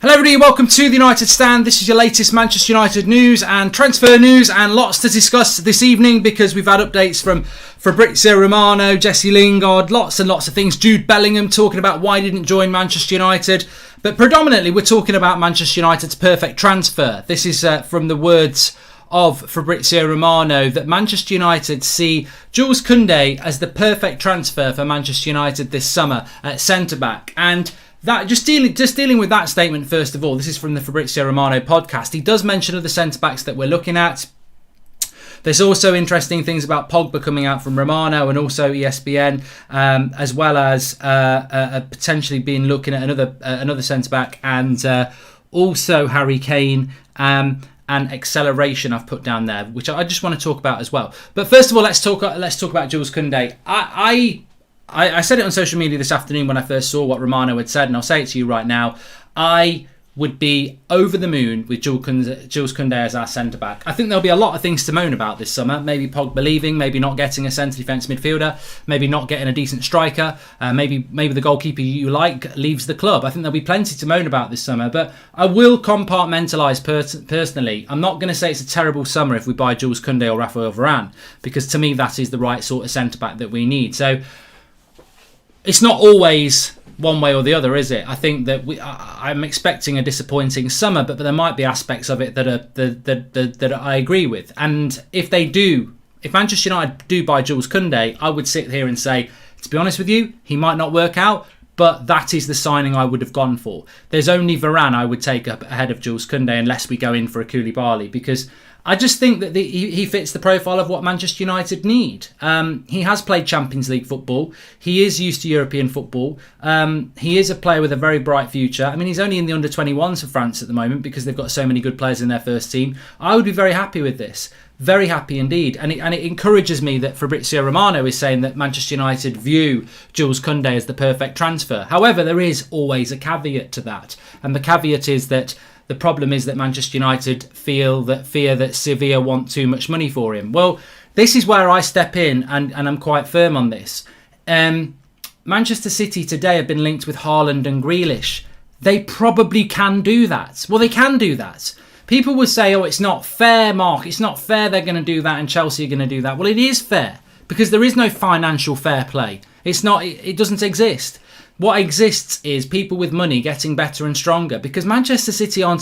Hello everybody, welcome to the United Stand. This is your latest Manchester United news and transfer news, and lots to discuss this evening because we've had updates from Fabrizio Romano, Jesse Lingard, lots and lots of things. Jude Bellingham talking about why he didn't join Manchester United. But predominantly we're talking about Manchester United's perfect transfer. This is from the words of Fabrizio Romano that Manchester United see Jules Koundé as the perfect transfer for Manchester United this summer at centre-back. And that just dealing with that statement first of all, this is from the Fabrizio Romano podcast. He does mention other centre-backs that we're looking at. There's also interesting things about Pogba coming out from Romano and also ESPN, as well as potentially being looking at another centre-back, and also Harry Kane and acceleration I've put down there, which I just want to talk about as well. But first of all, let's talk about Jules Koundé. I said it on social media this afternoon when I first saw what Romano had said, and I'll say it to you right now. I would be over the moon with Jules Koundé as our centre-back. I think there'll be a lot of things to moan about this summer. Maybe Pogba leaving, maybe not getting a centre-defence midfielder, maybe not getting a decent striker, maybe the goalkeeper you like leaves the club. I think there'll be plenty to moan about this summer, but I will compartmentalise personally. I'm not going to say it's a terrible summer if we buy Jules Koundé or Raphael Varane, because to me that is the right sort of centre-back that we need. So it's not always one way or the other, is it? I think that I'm expecting a disappointing summer, but there might be aspects of it that I agree with. And if Manchester United do buy Jules Koundé, I would sit here and say, to be honest with you, he might not work out, but that is the signing I would have gone for. There's only Varane I would take up ahead of Jules Koundé unless we go in for a Koulibaly, because I just think that he fits the profile of what Manchester United need. He has played Champions League football. He is used to European football. He is a player with a very bright future. I mean, he's only in the under-21s for France at the moment because they've got so many good players in their first team. I would be very happy with this. Very happy indeed. And it encourages me that Fabrizio Romano is saying that Manchester United view Jules Koundé as the perfect transfer. However, there is always a caveat to that. And the caveat is that the problem is that Manchester United fear that Sevilla want too much money for him. Well, this is where I step in, and I'm quite firm on this. Manchester City today have been linked with Haaland and Grealish. They probably can do that. Well, they can do that. People would say, oh, it's not fair, Mark. It's not fair they're going to do that and Chelsea are going to do that. Well, it is fair because there is no financial fair play. It's not. It doesn't exist. What exists is people with money getting better and stronger, because Man City aren't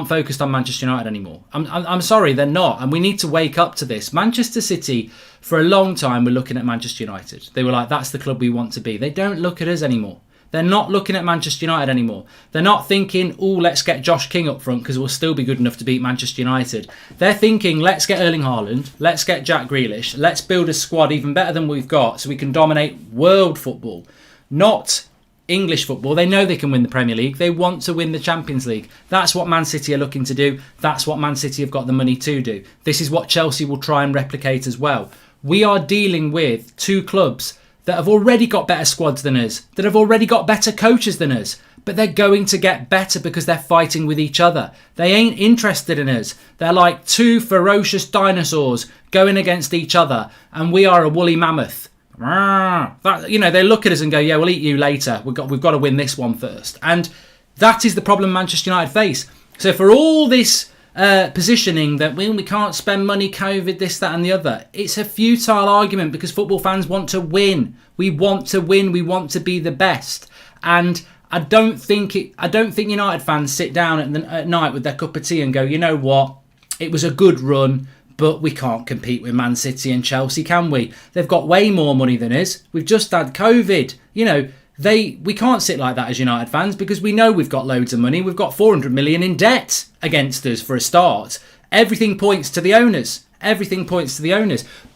focused on Manchester United anymore. I'm sorry, they're not, and we need to wake up to this. Manchester City, for a long time, were looking at Manchester United. They were like, that's the club we want to be. They don't look at us anymore. They're not looking at Manchester United anymore. They're not thinking, oh, let's get Josh King up front because we'll still be good enough to beat Manchester United. They're thinking, let's get Erling Haaland, let's get Jack Grealish, let's build a squad even better than we've got so we can dominate world football. Not English football. They know they can win the Premier League. They want to win the Champions League. That's what Man City are looking to do. That's what Man City have got the money to do. This is what Chelsea will try and replicate as well. We are dealing with two clubs that have already got better squads than us, that have already got better coaches than us, but they're going to get better because they're fighting with each other. They ain't interested in us. They're like two ferocious dinosaurs going against each other, and we are a woolly mammoth. They look at us and go, yeah, we'll eat you later. We've got to win this one first. And that is the problem Manchester United face. So for all this positioning that we can't spend money, COVID, this, that and the other, it's a futile argument because football fans want to win. We want to win. We want to be the best. And I don't think United fans sit down at night with their cup of tea and go, you know what, it was a good run, but we can't compete with Man City and Chelsea, can we? They've got way more money than us. We've just had COVID. We can't sit like that as United fans because we know we've got loads of money. We've got 400 million in debt against us for a start. Everything points to the owners.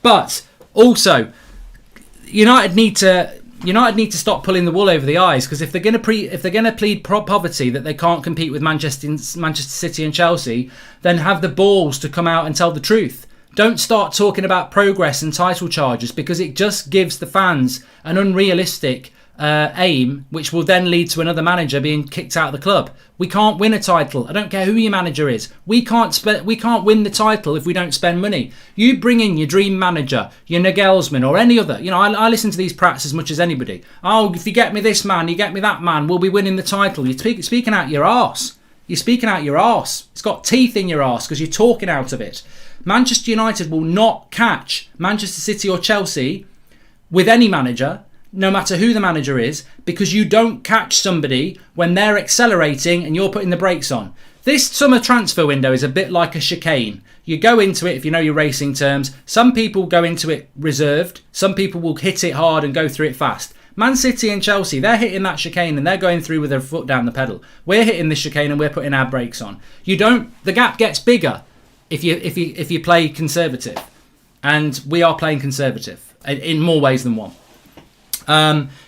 But also, United need to stop pulling the wool over the eyes, because if they're going to plead poverty that they can't compete with Manchester City and Chelsea, then have the balls to come out and tell the truth. Don't start talking about progress and title charges, because it just gives the fans an unrealistic aim, which will then lead to another manager being kicked out of the club. We can't win a title. I don't care who your manager is. We can't win the title if we don't spend money. You bring in your dream manager, your Nagelsmann or any other. You know, I listen to these prats as much as anybody. Oh, if you get me this man, you get me that man, we'll be winning the title. You're speaking out your arse. You're speaking out your arse. It's got teeth in your arse because you're talking out of it. Manchester United will not catch Manchester City or Chelsea with any manager, no matter who the manager is, because you don't catch somebody when they're accelerating and you're putting the brakes on. This summer transfer window is a bit like a chicane. You go into it, if you know your racing terms, some people go into it reserved, some people will hit it hard and go through it fast. Man City and Chelsea, they're hitting that chicane and they're going through with their foot down the pedal. We're hitting this chicane and we're putting our brakes on. The gap gets bigger if you play conservative. And we are playing conservative in more ways than one.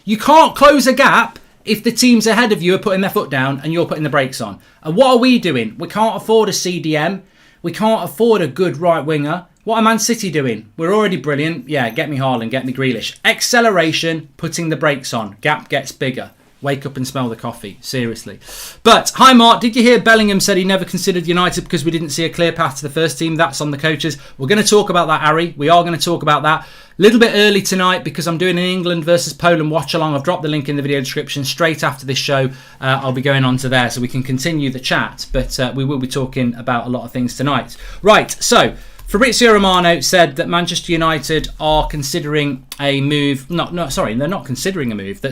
You can't close a gap if the teams ahead of you are putting their foot down and you're putting the brakes on. And what are we doing? We can't afford a CDM. We can't afford a good right winger. What are Man City doing? We're already brilliant. Yeah, get me Haaland, get me Grealish. Acceleration, putting the brakes on. Gap gets bigger. Wake up and smell the coffee. Seriously. But, hi Mark, did you hear Bellingham said he never considered United because we didn't see a clear path to the first team? That's on the coaches. We're going to talk about that, Harry. We are going to talk about that. A little bit early tonight because I'm doing an England versus Poland watch along. I've dropped the link in the video description straight after this show. I'll be going on to there so we can continue the chat. But we will be talking about a lot of things tonight. Right, so Fabrizio Romano said that Manchester United are considering a move. They're not considering a move.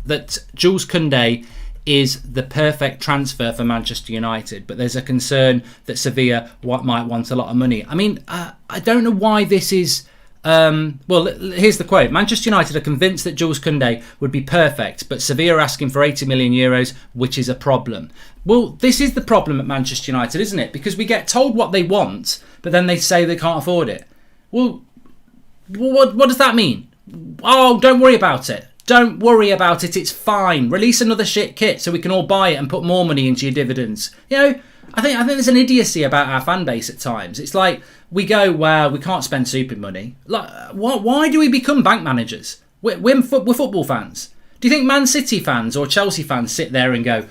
That Jules Koundé is the perfect transfer for Manchester United, but there's a concern that Sevilla might want a lot of money. I mean, I don't know why this is. Well, here's the quote. Manchester United are convinced that Jules Koundé would be perfect, but Sevilla are asking for 80 million euros, which is a problem. Well, this is the problem at Manchester United, isn't it? Because we get told what they want, but then they say they can't afford it. Well, what does that mean? Oh, don't worry about it. Don't worry about it. It's fine. Release another shit kit so we can all buy it and put more money into your dividends. You know, I think there's an idiocy about our fan base at times. It's like we go, well, we can't spend stupid money. Like, why do we become bank managers? We're football fans. Do you think Man City fans or Chelsea fans sit there and go,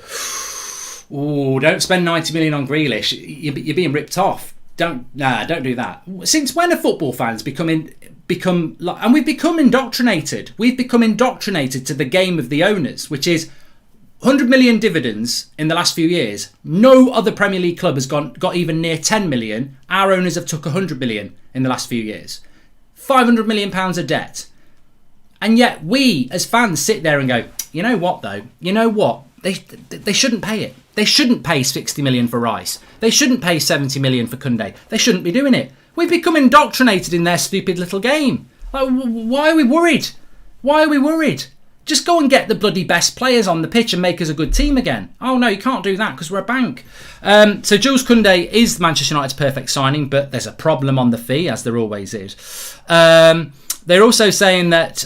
"Oh, don't spend 90 million on Grealish. You're being ripped off. Don't do that." Since when are football fans and we've become indoctrinated. We've become indoctrinated to the game of the owners, which is 100 million dividends in the last few years. No other Premier League club has got even near 10 million. Our owners have took 100 million in the last few years. 500 million pounds of debt. And yet we as fans sit there and go, you know what though? You know what? They shouldn't pay it. They shouldn't pay 60 million for Rice. They shouldn't pay 70 million for Koundé. They shouldn't be doing it. We've become indoctrinated in their stupid little game. Like, why are we worried? Why are we worried? Just go and get the bloody best players on the pitch and make us a good team again. Oh no, you can't do that because we're a bank. So Jules Koundé is Manchester United's perfect signing, but there's a problem on the fee, as there always is. They're also saying that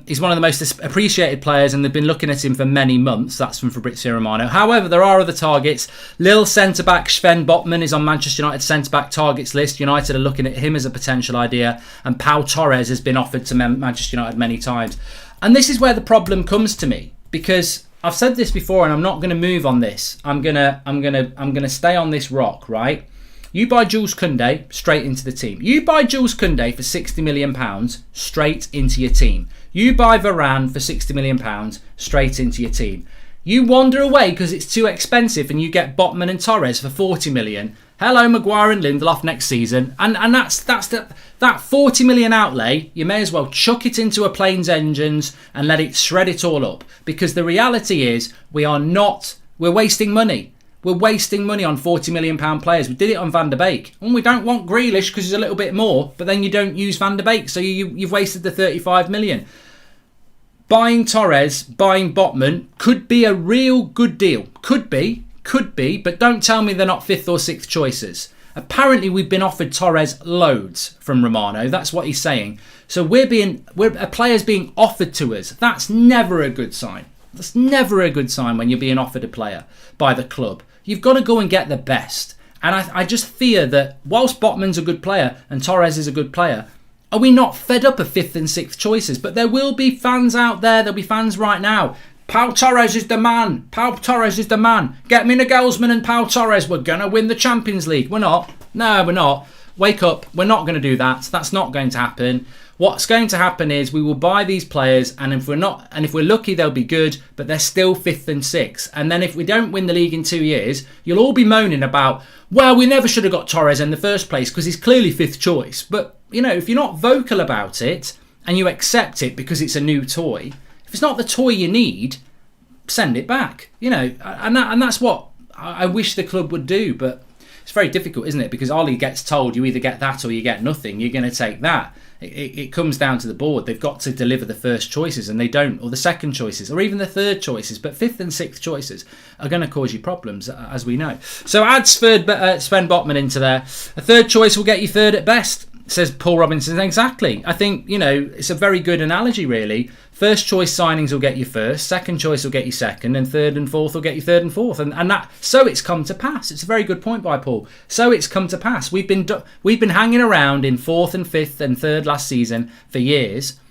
he's one of the most appreciated players and they've been looking at him for many months. That's from Fabrizio Romano. However, there are other targets. Lille centre-back Sven Botman is on Manchester United's centre-back targets list. United are looking at him as a potential idea. And Pau Torres has been offered to Manchester United many times. And this is where the problem comes to me, because I've said this before and I'm not going to move on this. I'm gonna stay on this rock, right? You buy Jules Koundé straight into the team. You buy Jules Koundé for £60 million straight into your team. You buy Varane for £60 million straight into your team. You wander away because it's too expensive and you get Botman and Torres for 40 million. Hello, Maguire and Lindelof next season. And that 40 million outlay, you may as well chuck it into a plane's engines and let it shred it all up. Because the reality is we're wasting money. We're wasting money on £40 million players. We did it on Van der Beek. And we don't want Grealish because he's a little bit more, but then you don't use Van der Beek, so you've wasted the 35 million. Buying Torres, buying Botman could be a real good deal. Could be, but don't tell me they're not fifth or sixth choices. Apparently we've been offered Torres loads from Romano. That's what he's saying. So a player's being offered to us. That's never a good sign. That's never a good sign when you're being offered a player by the club. You've got to go and get the best. And I just fear that whilst Botman's a good player and Torres is a good player, Are we not fed up of 5th and 6th choices? But there will be fans out there. There'll be fans right now. Pau Torres is the man. Pau Torres is the man. Get me Nagelsmann and Pau Torres. We're going to win the Champions League. We're not. No, we're not. Wake up. We're not going to do that. That's not going to happen. What's going to happen is we will buy these players, and if we're lucky, they'll be good, but they're still 5th and 6th. And then if we don't win the league in 2 years, you'll all be moaning about, well, we never should have got Torres in the first place because he's clearly 5th choice. But, if you're not vocal about it and you accept it because it's a new toy, if it's not the toy you need, send it back. And that's what I wish the club would do, but it's very difficult, isn't it? Because Ollie gets told you either get that or you get nothing. You're going to take that. It comes down to the board. They've got to deliver the first choices, and they don't, or the second choices, or even the third choices. But 5th and 6th choices are going to cause you problems, as we know. So add Sven Botman into there. A third choice will get you third at best, says Paul Robinson. Exactly. I think, it's a very good analogy, really. First choice signings will get you first, second choice will get you second, and third and fourth will get you third and fourth. And that, so it's come to pass. It's a very good point by Paul. So it's come to pass. We've been hanging around in 4th and 5th and 3rd last season for years,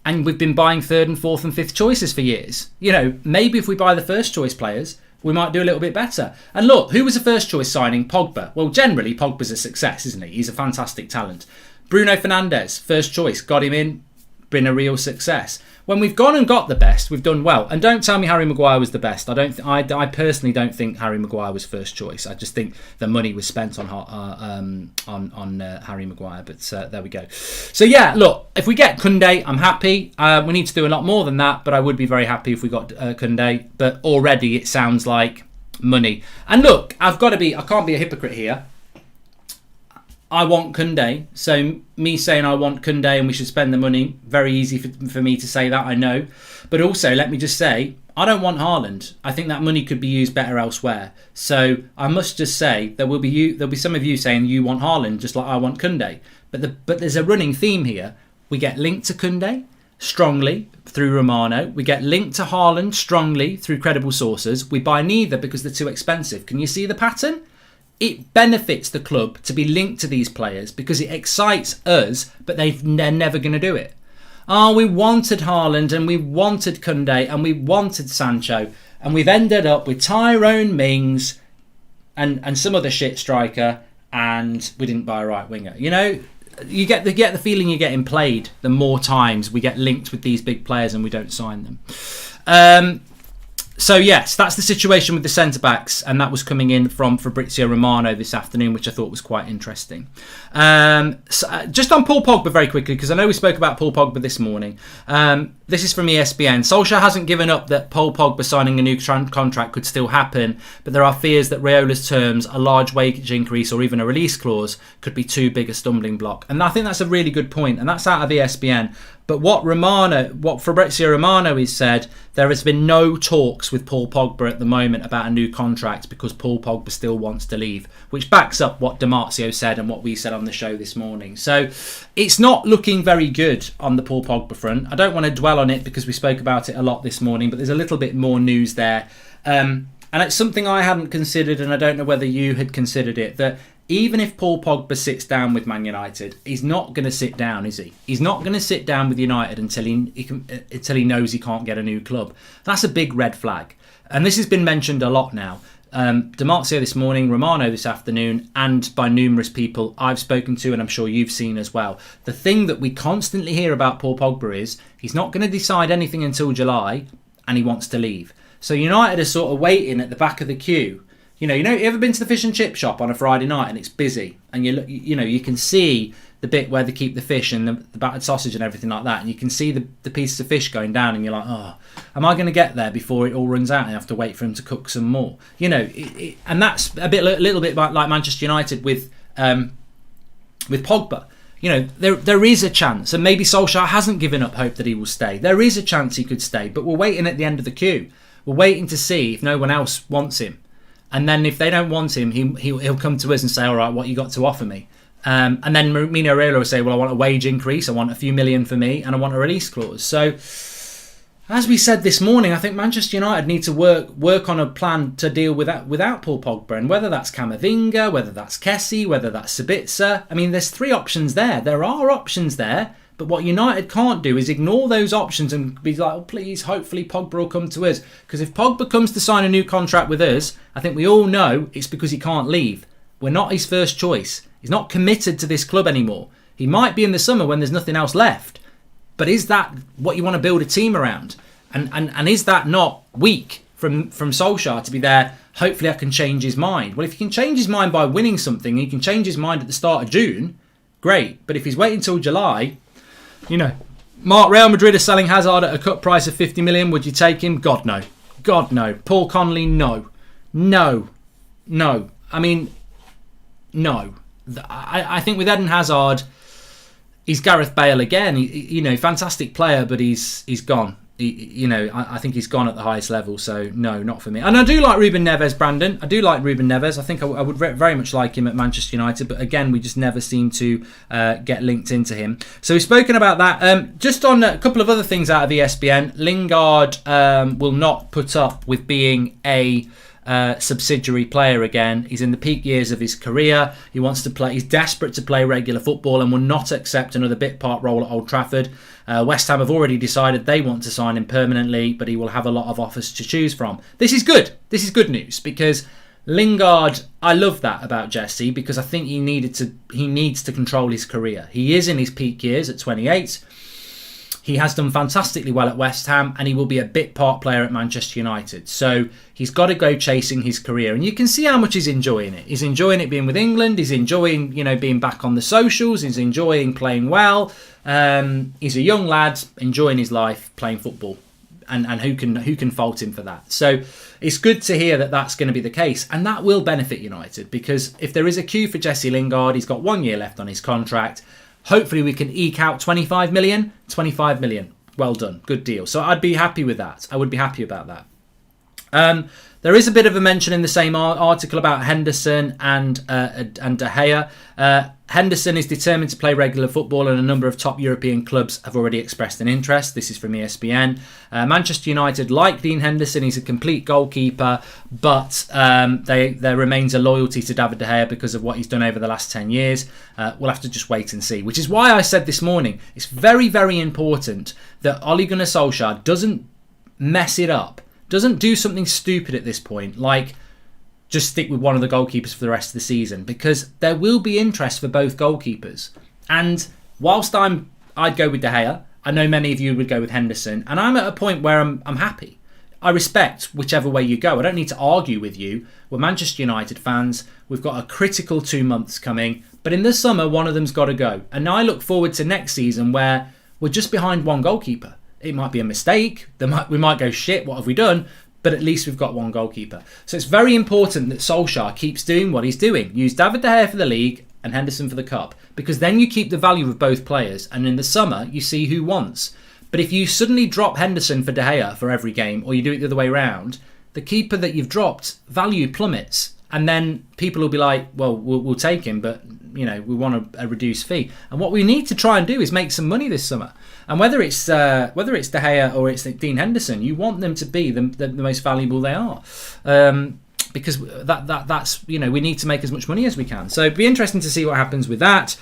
and we've been buying 3rd and 4th and 5th choices for years. Maybe if we buy the first choice players, we might do a little bit better. And look, who was a first choice signing? Pogba. Well, generally, Pogba's a success, isn't he? He's a fantastic talent. Bruno Fernandes, first choice, got him in, been a real success. When we've gone and got the best, we've done well. And don't tell me Harry Maguire was the best. I personally don't think Harry Maguire was first choice. I just think the money was spent on Harry Maguire. But there we go. So yeah, look, if we get Koundé, I'm happy. We need to do a lot more than that, but I would be very happy if we got Koundé. But already it sounds like money. And look, I can't be a hypocrite here. I want Koundé, so me saying I want Koundé and we should spend the money, very easy for me to say that, I know. But also, let me just say, I don't want Haaland. I think that money could be used better elsewhere. So I must just say, there'll be some of you saying you want Haaland just like I want Koundé. But there's a running theme here. We get linked to Koundé strongly through Romano. We get linked to Haaland strongly through credible sources. We buy neither because they're too expensive. Can you see the pattern? It benefits the club to be linked to these players because it excites us, but they're never going to do it. We wanted Haaland and we wanted Koundé and we wanted Sancho, and we've ended up with Tyrone Mings and some other shit striker, and we didn't buy a right winger. You get the feeling you're getting played the more times we get linked with these big players and we don't sign them. So yes, that's the situation with the centre-backs, and that was coming in from Fabrizio Romano this afternoon, which I thought was quite interesting. Just on Paul Pogba very quickly, because I know we spoke about Paul Pogba this morning. This is from ESPN. Solskjaer hasn't given up that Paul Pogba signing a new contract could still happen, but there are fears that Raiola's terms, a large wage increase or even a release clause, could be too big a stumbling block. And I think that's a really good point, and that's out of ESPN. But what Fabrizio Romano has said, there has been no talks with Paul Pogba at the moment about a new contract because Paul Pogba still wants to leave, which backs up what Damarcio said and what we said on the show this morning. So it's not looking very good on the Paul Pogba front. I don't want to dwell on it because we spoke about it a lot this morning, but there's a little bit more news there. And it's something I hadn't considered, and I don't know whether you had considered it, that even if Paul Pogba sits down with Man United, he's not going to sit down, is he? He's not going to sit down with United until he knows he can't get a new club. That's a big red flag. And this has been mentioned a lot now. Damarcio this morning, Romano this afternoon, and by numerous people I've spoken to, and I'm sure you've seen as well. The thing that we constantly hear about Paul Pogba is he's not going to decide anything until July, and he wants to leave. So United are sort of waiting at the back of the queue. You ever been to the fish and chip shop on a Friday night and it's busy, and you can see the bit where they keep the fish and the battered sausage and everything like that, and you can see the pieces of fish going down, and you're like, oh, am I going to get there before it all runs out and I have to wait for him to cook some more? And that's a little bit like Manchester United with Pogba. There is a chance, and maybe Solskjaer hasn't given up hope that he will stay. There is a chance he could stay, but we're waiting at the end of the queue. We're waiting to see if no one else wants him. And then if they don't want him, he'll come to us and say, all right, what you got to offer me? And then Mino Raiola will say, well, I want a wage increase, I want a few million for me, and I want a release clause. So As we said this morning, I think Manchester United need to work on a plan to deal with that without Paul Pogba, and whether that's Camavinga, whether that's Kessie, whether that's Sabitzer. I mean, there's 3 options there. There are options there, but what United can't do is ignore those options and be like, oh, please, hopefully Pogba will come to us. Because if Pogba comes to sign a new contract with us, I think we all know it's because he can't leave. We're not his first choice. He's not committed to this club anymore. He might be in the summer when there's nothing else left. But is that what you want to build a team around? And is that not weak from Solskjaer to be there? Hopefully I can change his mind. Well, if he can change his mind by winning something, he can change his mind at the start of June, great. But if he's waiting till July, Mark, Real Madrid are selling Hazard at a cut price of 50 million. Would you take him? God, no. God, no. Paul Connolly, no. No. I mean, no. I think with Eden Hazard, he's Gareth Bale again. Fantastic player, but he's gone. I think he's gone at the highest level. So no, not for me. And I do like Ruben Neves, Brandon. I do like Ruben Neves. I think I would very much like him at Manchester United, but again, we just never seem to get linked into him. So we've spoken about that. Just on a couple of other things out of ESPN, Lingard will not put up with being a subsidiary player again. He's in the peak years of his career. He wants to play. He's desperate to play regular football and will not accept another bit part role at Old Trafford. West Ham have already decided they want to sign him permanently, but he will have a lot of offers to choose from. This is good. This is good news because Lingard, I love that about Jesse because I think he needs to control his career. He is in his peak years at 28. He has done fantastically well at West Ham and he will be a bit part player at Manchester United. So he's got to go chasing his career. And you can see how much he's enjoying it. He's enjoying it being with England. He's enjoying, being back on the socials. He's enjoying playing well. He's a young lad enjoying his life playing football. And who can fault him for that? So it's good to hear that that's going to be the case. And that will benefit United because if there is a queue for Jesse Lingard, he's got 1 year left on his contract. Hopefully we can eke out 25 million. 25 million. Well done. Good deal. So I'd be happy with that. I would be happy about that. There is a bit of a mention in the same article about Henderson and De Gea. Henderson is determined to play regular football and a number of top European clubs have already expressed an interest. This is from ESPN. Manchester United like Dean Henderson. He's a complete goalkeeper, but there remains a loyalty to David De Gea because of what he's done over the last 10 years. We'll have to just wait and see, which is why I said this morning, it's very, very important that Ole Gunnar Solskjaer doesn't mess it up. Doesn't do something stupid at this point, like just stick with one of the goalkeepers for the rest of the season, because there will be interest for both goalkeepers. And whilst I'd go with De Gea, I know many of you would go with Henderson, and I'm at a point where I'm happy. I respect whichever way you go. I don't need to argue with you. We're Manchester United fans. We've got a critical 2 months coming, but in the summer, one of them's got to go. And I look forward to next season where we're just behind one goalkeeper. It might be a mistake. We might go, shit, what have we done? But at least we've got one goalkeeper. So it's very important that Solskjaer keeps doing what he's doing. Use David De Gea for the league and Henderson for the cup. Because then you keep the value of both players. And in the summer, you see who wants. But if you suddenly drop Henderson for De Gea for every game, or you do it the other way around, the keeper that you've dropped, value plummets. And then people will be like, well, we'll take him, but we want a reduced fee. And what we need to try and do is make some money this summer. And whether it's De Gea or it's Dean Henderson, you want them to be the most valuable they are, because that's we need to make as much money as we can. So it'd be interesting to see what happens with that.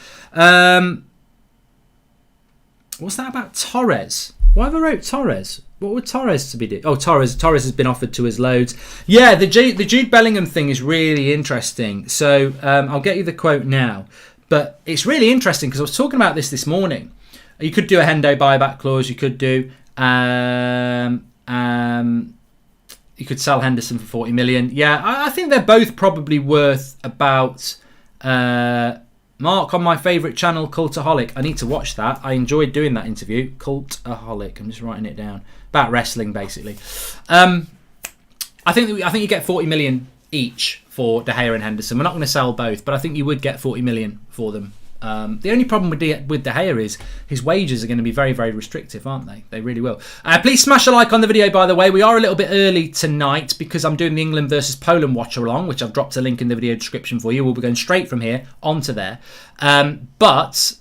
What's that about Torres? Why have I wrote Torres? What would Torres to be doing? Oh, Torres has been offered to us loads. Yeah, the Jude Bellingham thing is really interesting. So I'll get you the quote now. But it's really interesting because I was talking about this morning. You could do a Hendo buyback clause. You could do. You could sell Henderson for 40 million. Yeah, I think they're both probably worth about. Mark on my favourite channel, Cultaholic. I need to watch that. I enjoyed doing that interview. Cultaholic. I'm just writing it down. About wrestling, basically. I think you get 40 million each for De Gea and Henderson. We're not going to sell both, but I think you would get 40 million for them. The only problem with De Gea is his wages are going to be very, very restrictive, aren't they? They really will. Please smash a like on the video, by the way. We are a little bit early tonight because I'm doing the England versus Poland watch along, which I've dropped a link in the video description for you. We'll be going straight from here onto there. But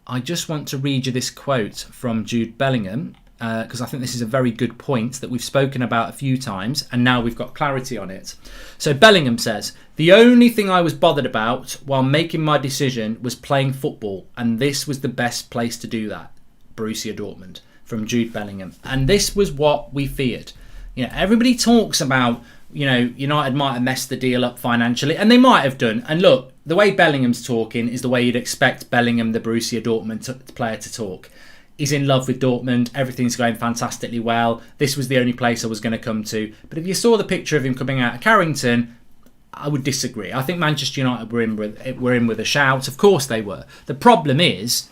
I just want to read you this quote from Jude Bellingham, because I think this is a very good point that we've spoken about a few times, and now we've got clarity on it. So Bellingham says, "The only thing I was bothered about while making my decision was playing football, and this was the best place to do that." Borussia Dortmund, from Jude Bellingham. And this was what we feared. Everybody talks about, United might have messed the deal up financially, and they might have done. And look, the way Bellingham's talking is the way you'd expect Bellingham, the Borussia Dortmund player, to talk. He's in love with Dortmund. Everything's going fantastically well. This was the only place I was going to come to. But if you saw the picture of him coming out of Carrington, I would disagree. I think Manchester United were in with a shout. Of course they were. The problem is,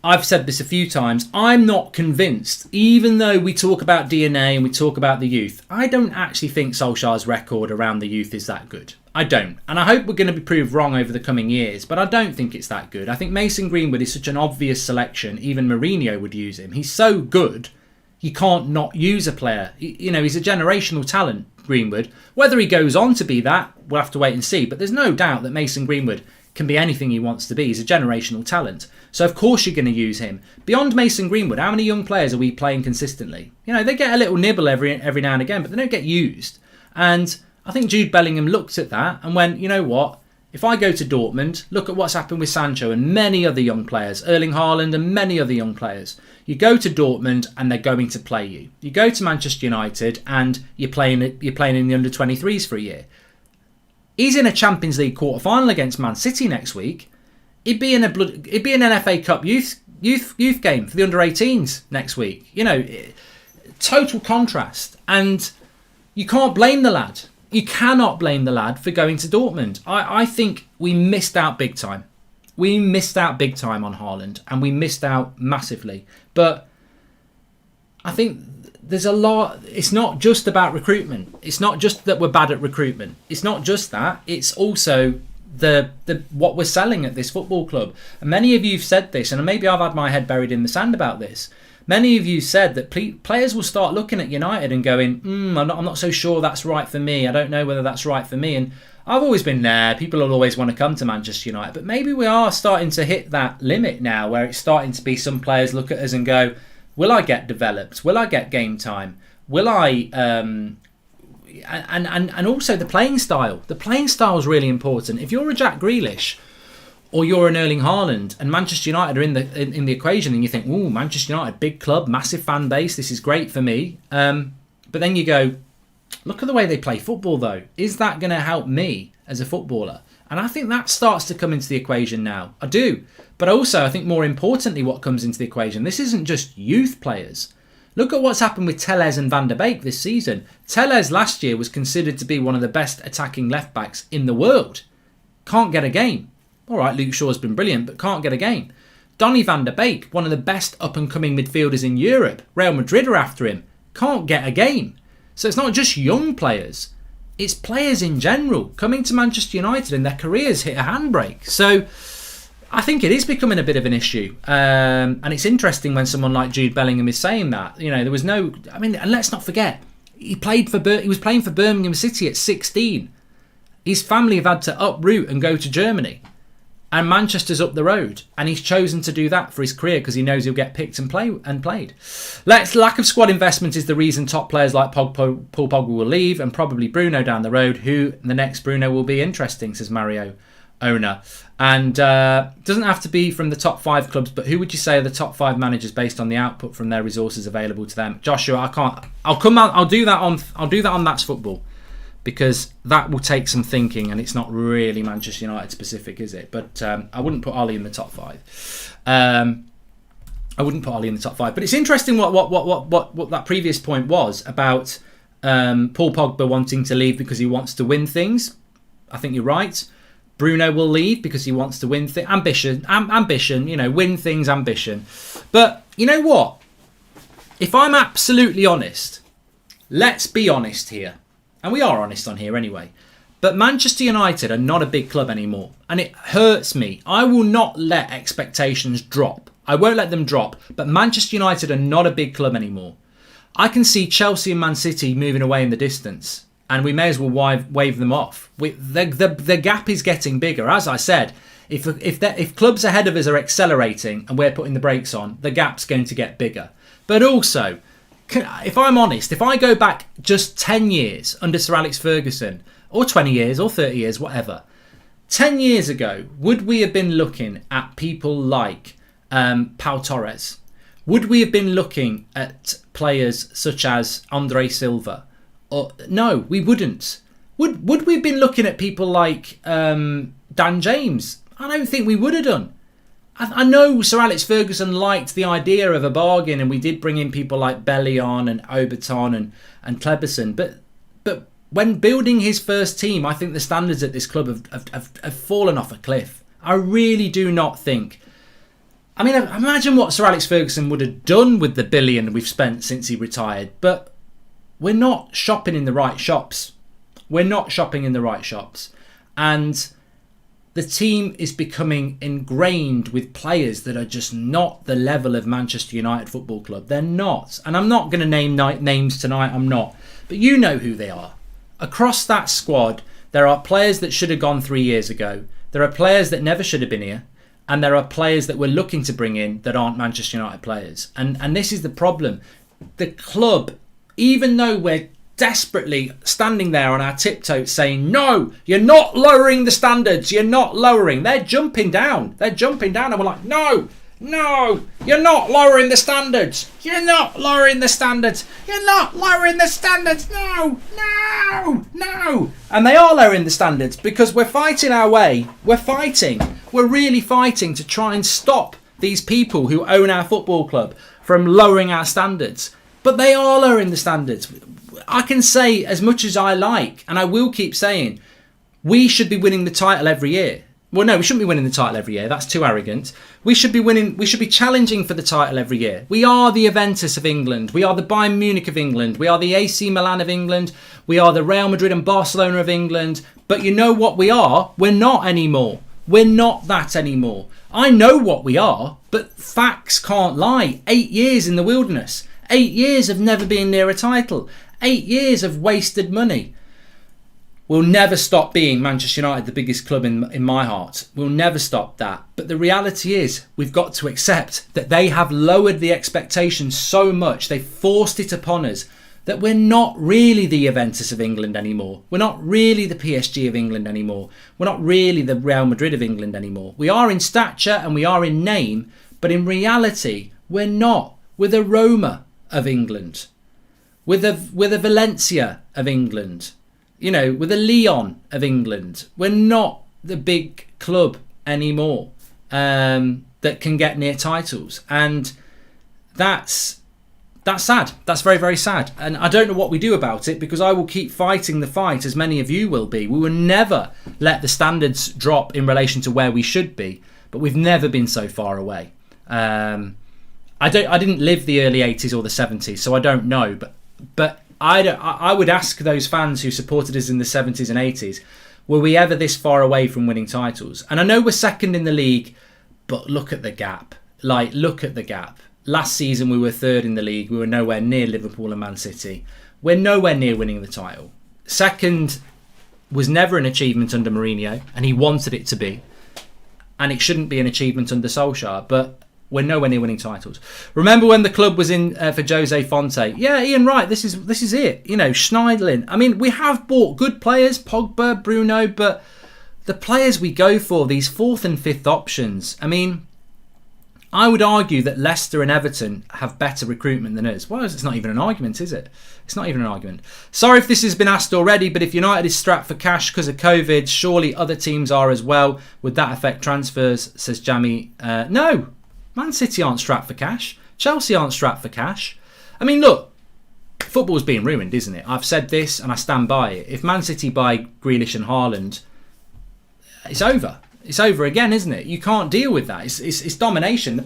I've said this a few times, I'm not convinced, even though we talk about DNA and we talk about the youth, I don't actually think Solskjaer's record around the youth is that good. I don't. And I hope we're going to be proved wrong over the coming years, but I don't think it's that good. I think Mason Greenwood is such an obvious selection, even Mourinho would use him. He's so good, you can't not use a player. He's a generational talent, Greenwood. Whether he goes on to be that, we'll have to wait and see, but there's no doubt that Mason Greenwood can be anything he wants to be. He's a generational talent. So of course you're going to use him. Beyond Mason Greenwood, how many young players are we playing consistently? They get a little nibble every now and again, but they don't get used. And I think Jude Bellingham looked at that and went, you know what? If I go to Dortmund, look at what's happened with Sancho and many other young players, Erling Haaland and many other young players. You go to Dortmund and they're going to play you. You go to Manchester United and you're playing in the under-23s for a year. He's in a Champions League quarter-final against Man City next week. It'd be in an FA Cup youth game for the under-18s next week. Total contrast. And you can't blame the lad. You cannot blame the lad for going to Dortmund. I think we missed out big time. We missed out big time on Haaland, and we missed out massively. But I think there's a lot. It's not just about recruitment. It's not just that we're bad at recruitment. It's not just that. It's also the what we're selling at this football club. And many of you have said this, and maybe I've had my head buried in the sand about this. Many of you said that players will start looking at United and going, I'm not so sure that's right for me. I don't know whether that's right for me. And I've always been there. People will always want to come to Manchester United. But maybe we are starting to hit that limit now where it's starting to be some players look at us and go, will I get developed? Will I get game time? Will I... and also the playing style. The playing style is really important. If you're a Jack Grealish or you're an Erling Haaland and Manchester United are in the equation and you think, ooh, Manchester United, big club, massive fan base, this is great for me. But then you go, look at the way they play football though. Is that going to help me as a footballer? And I think that starts to come into the equation now. I do. But also, I think more importantly, what comes into the equation, this isn't just youth players. Look at what's happened with Telles and Van der Beek this season. Telles last year was considered to be one of the best attacking left-backs in the world. Can't get a game. All right, Luke Shaw's been brilliant, but can't get a game. Donny van der Beek, one of the best up-and-coming midfielders in Europe. Real Madrid are after him. Can't get a game. So it's not just young players. It's players in general coming to Manchester United and their careers hit a handbrake. So I think it is becoming a bit of an issue. And it's interesting when someone like Jude Bellingham is saying that. There was no... and let's not forget, he was playing for Birmingham City at 16. His family have had to uproot and go to Germany. And Manchester's up the road, and he's chosen to do that for his career because he knows he'll get picked and played. Lack of squad investment is the reason top players like Paul Pogba will leave, and probably Bruno down the road. Who the next Bruno will be interesting, says Mario Owner. And doesn't have to be from the top 5 clubs, but who would you say are the top 5 managers based on the output from their resources available to them? Joshua, I can't. I'll do that on That's Football. Because that will take some thinking, and it's not really Manchester United specific, is it? But I wouldn't put Ollie in the top 5. But it's interesting what that previous point was about Paul Pogba wanting to leave because he wants to win things. I think you're right. Bruno will leave because he wants to win things. Ambition. Win things, ambition. But you know what? If I'm absolutely honest, let's be honest here. And we are honest on here anyway. But Manchester United are not a big club anymore. And it hurts me. I will not let expectations drop. I won't let them drop. But Manchester United are not a big club anymore. I can see Chelsea and Man City moving away in the distance. And we may as well wave them off. The gap is getting bigger. As I said, If clubs ahead of us are accelerating and we're putting the brakes on, the gap's going to get bigger. But also, if I'm honest, if I go back just 10 years under Sir Alex Ferguson, or 20 years, or 30 years, whatever, 10 years ago, would we have been looking at people like Pau Torres? Would we have been looking at players such as Andre Silva? No, we wouldn't. Would we have been looking at people like Dan James? I don't think we would have done. I know Sir Alex Ferguson liked the idea of a bargain, and we did bring in people like Bellion and Oberton and Kleberson, but when building his first team, I think the standards at this club have fallen off a cliff. I really do not think. I mean, imagine what Sir Alex Ferguson would have done with the billion we've spent since he retired, but we're not shopping in the right shops. We're not shopping in the right shops. And the team is becoming ingrained with players that are just not the level of Manchester United Football Club. They're not. And I'm not going to name names tonight, I'm not. But you know who they are. Across that squad, there are players that should have gone 3 years ago. There are players that never should have been here. And there are players that we're looking to bring in that aren't Manchester United players. And this is the problem. The club, even though we're desperately standing there on our tiptoes saying, no, you're not lowering the standards. You're not lowering. They're jumping down. And we're like, no, you're not lowering the standards. You're not lowering the standards. You're not lowering the standards. No. And they are lowering the standards because we're fighting our way. We're really fighting to try and stop these people who own our football club from lowering our standards. But they are lowering the standards. I can say as much as I like, and I will keep saying, we should be winning the title every year. Well, no, we shouldn't be winning the title every year. That's too arrogant. We should be challenging for the title every year. We are the Juventus of England. We are the Bayern Munich of England. We are the AC Milan of England. We are the Real Madrid and Barcelona of England. But you know what we are? We're not anymore. We're not that anymore. I know what we are, but facts can't lie. 8 years in the wilderness. 8 years of never being near a title. 8 years of wasted money. We'll never stop being Manchester United, the biggest club in my heart. We'll never stop that. But the reality is, we've got to accept that they have lowered the expectations so much, they've forced it upon us, that we're not really the Juventus of England anymore. We're not really the PSG of England anymore. We're not really the Real Madrid of England anymore. We are in stature and we are in name, but in reality, we're not. We're the Roma of England. We're the Valencia of England. You know, we're the Lyon of England. We're not the big club anymore that can get near titles. And that's sad. That's very, very sad. And I don't know what we do about it, because I will keep fighting the fight, as many of you will be. We will never let the standards drop in relation to where we should be, but we've never been so far away. I didn't live the early 80s or the 70s, so I don't know. But I would ask those fans who supported us in the 70s and 80s, were we ever this far away from winning titles? And I know we're second in the league, but look at the gap. Look at the gap. Last season we were third in the league. We were nowhere near Liverpool and Man City. We're nowhere near winning the title. Second was never an achievement under Mourinho, and he wanted it to be. And it shouldn't be an achievement under Solskjaer, but we're nowhere near winning titles. Remember when the club was in for Jose Fonte? Yeah, Ian Wright, this is it. You know, Schneiderlin. I mean, we have bought good players, Pogba, Bruno, but the players we go for, these fourth and fifth options, I mean, I would argue that Leicester and Everton have better recruitment than us. Well, it's not even an argument, is it? It's not even an argument. Sorry if this has been asked already, but if United is strapped for cash because of COVID, surely other teams are as well. Would that affect transfers, says Jamie? No. Man City aren't strapped for cash. Chelsea aren't strapped for cash. I mean, look, football's being ruined, isn't it? I've said this and I stand by it. If Man City buy Grealish and Haaland, it's over. It's over again, isn't it? You can't deal with that. It's domination. The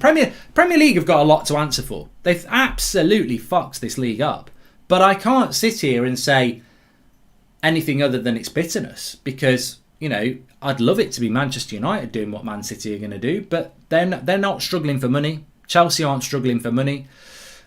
Premier League have got a lot to answer for. They've absolutely fucked this league up. But I can't sit here and say anything other than it's bitterness, because, you know, I'd love it to be Manchester United doing what Man City are going to do, but they're not struggling for money. Chelsea aren't struggling for money.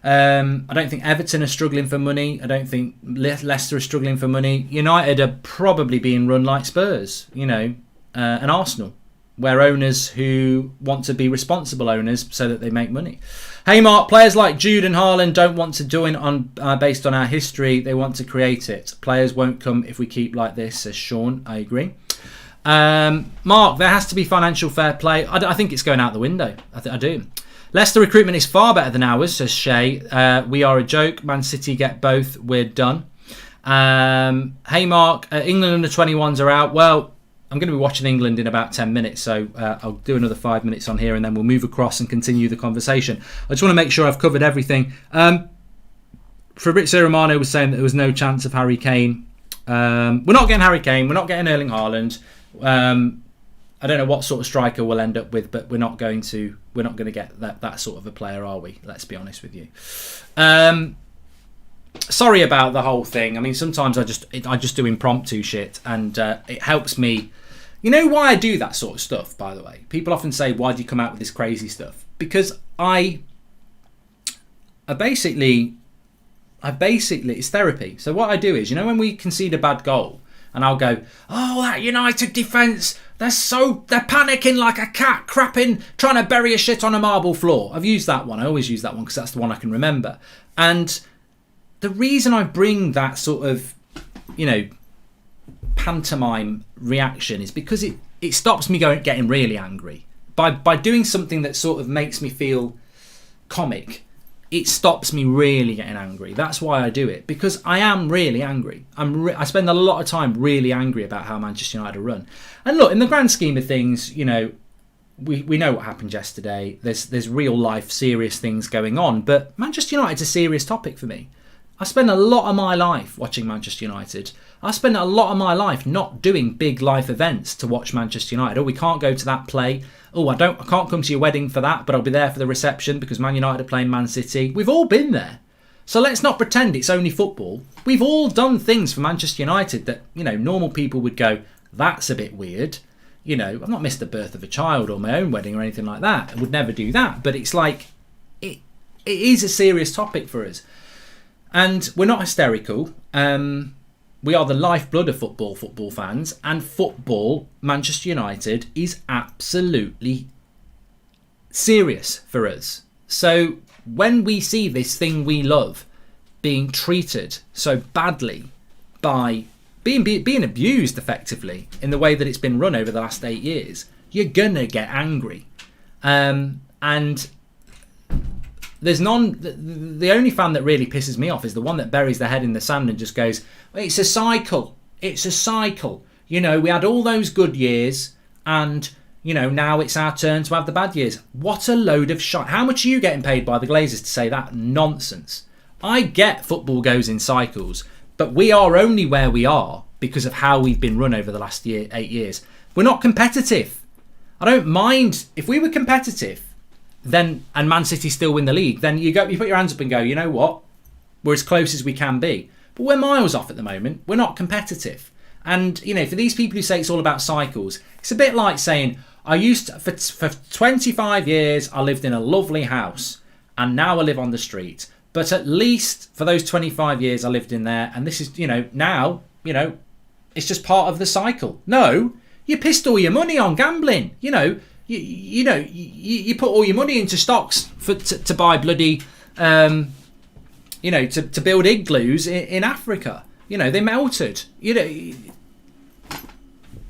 I don't think Everton are struggling for money. I don't think Leicester are struggling for money. United are probably being run like Spurs, you know, and Arsenal. We're owners who want to be responsible owners so that they make money. Hey Mark, players like Jude and Haaland don't want to join on based on our history. They want to create it. Players won't come if we keep like this, says Sean. I agree. Mark, there has to be financial fair play. I think it's going out the window. I do. Leicester recruitment is far better than ours, says Shay. We are a joke. Man City get both. We're done. Hey Mark, England under 21s are out. Well, I'm going to be watching England in about 10 minutes, so I'll do another 5 minutes on here and then we'll move across and continue the conversation. I just want to make sure I've covered everything. Fabrizio Romano was saying that there was no chance of Harry Kane. We're not getting Harry Kane. We're not getting Erling Haaland. I don't know what sort of striker we'll end up with, but we're not going to get that sort of a player, are we? Let's be honest with you. Sorry about the whole thing. I mean, sometimes I just do impromptu shit, and it helps me. You know why I do that sort of stuff, by the way? People often say, why do you come out with this crazy stuff? Because I basically, it's therapy. So what I do is, when we concede a bad goal, and I'll go, oh, that United defence, they're panicking like a cat crapping, trying to bury a shit on a marble floor. I've used that one. I always use that one because that's the one I can remember. And the reason I bring that sort of, pantomime reaction is because it stops me getting really angry. By doing something that sort of makes me feel comic, it stops me really getting angry. That's why I do it, because I am really angry. I spend a lot of time really angry about how Manchester United are run. And look, in the grand scheme of things, we know what happened yesterday. There's real life serious things going on, but Manchester United's a serious topic for me. I spend a lot of my life watching Manchester United. I spend a lot of my life not doing big life events to watch Manchester United. Oh, we can't go to that play. Oh, I can't come to your wedding for that, but I'll be there for the reception because Man United are playing Man City. We've all been there. So let's not pretend it's only football. We've all done things for Manchester United that, normal people would go, that's a bit weird. I've not missed the birth of a child or my own wedding or anything like that. I would never do that. But it's like, it is a serious topic for us. And we're not hysterical. We are the lifeblood of football fans. And football, Manchester United, is absolutely serious for us. So when we see this thing we love being treated so badly by being abused effectively in the way that it's been run over the last 8 years, you're going to get angry. And there's the only fan that really pisses me off is the one that buries their head in the sand and just goes, it's a cycle. It's a cycle. We had all those good years and, now it's our turn to have the bad years. What a load of shit. How much are you getting paid by the Glazers to say that nonsense? I get football goes in cycles, but we are only where we are because of how we've been run over the last 8 years. We're not competitive. I don't mind if we were competitive. Then and Man City still win the league, then you put your hands up and go, you know what? We're as close as we can be. But we're miles off at the moment. We're not competitive. And, for these people who say it's all about cycles, it's a bit like saying, for 25 years, I lived in a lovely house and now I live on the street. But at least for those 25 years I lived in there, and this is, now, it's just part of the cycle. No, you pissed all your money on gambling, You put all your money into stocks to buy bloody, to build igloos in Africa. They melted.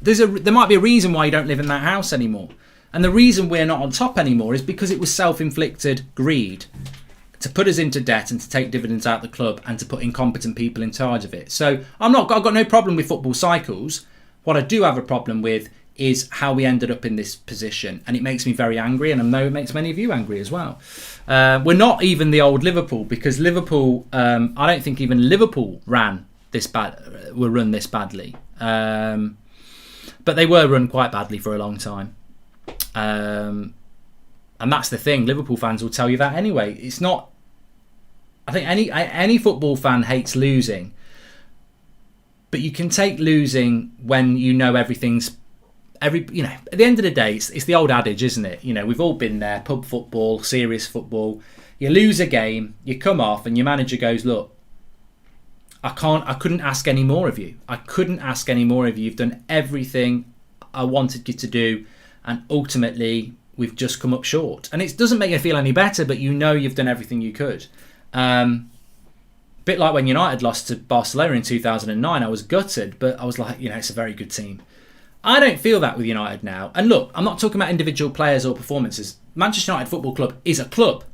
There might be a reason why you don't live in that house anymore. And the reason we're not on top anymore is because it was self-inflicted greed to put us into debt and to take dividends out of the club and to put incompetent people in charge of it. So I've got no problem with football cycles. What I do have a problem with is how we ended up in this position, and it makes me very angry, and I know it makes many of you angry as well. We're not even the old Liverpool, because Liverpool, I don't think even Liverpool were run this badly, but they were run quite badly for a long time, and that's the thing. Liverpool fans will tell you that anyway. It's not. I think any football fan hates losing, but you can take losing when everything's. At the end of the day, it's the old adage, isn't it? We've all been there, pub football, serious football. You lose a game, you come off, and your manager goes, look, I couldn't ask any more of you. You've done everything I wanted you to do, and ultimately we've just come up short. And it doesn't make you feel any better, but you know you've done everything you could. Bit like when United lost to Barcelona in 2009, I was gutted, but I was like, it's a very good team. I don't feel that with United now. And look, I'm not talking about individual players or performances. Manchester United Football Club is a club.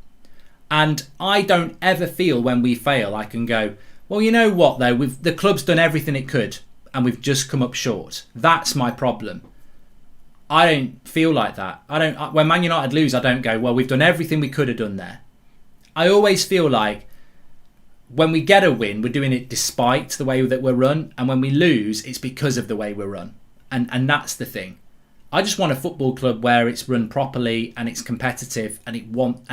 And I don't ever feel when we fail, I can go, well, you know what though, the club's done everything it could and we've just come up short. That's my problem. I don't feel like that. When Man United lose, I don't go, well, we've done everything we could have done there. I always feel like when we get a win, we're doing it despite the way that we're run. And when we lose, it's because of the way we're run. And that's the thing. I just want a football club where it's run properly and it's competitive and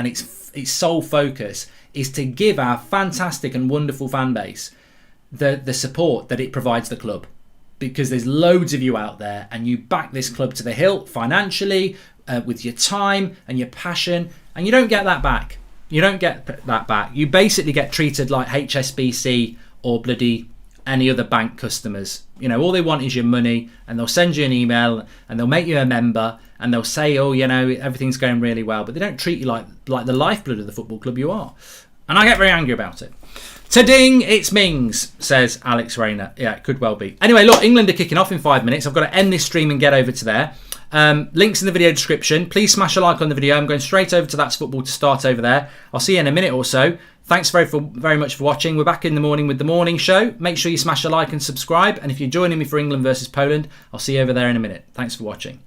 its sole focus is to give our fantastic and wonderful fan base the support that it provides the club. Because there's loads of you out there and you back this club to the hilt financially, with your time and your passion, and you don't get that back. You don't get that back. You basically get treated like HSBC or bloody any other bank customers. All they want is your money, and they'll send you an email and they'll make you a member and they'll say, oh, everything's going really well, but they don't treat you like the lifeblood of the football club you are. And I get very angry about it. Ta-ding, it's Mings, says Alex Rayner. Yeah, it could well be. Anyway, look, England are kicking off in 5 minutes. I've got to end this stream and get over to there. Links in the video description. Please smash a like on the video. I'm going straight over to That's Football to start over there. I'll see you in a minute or so. Thanks very much for watching. We're back in the morning with the morning show. Make sure you smash a like and subscribe. And if you're joining me for England versus Poland, I'll see you over there in a minute. Thanks for watching.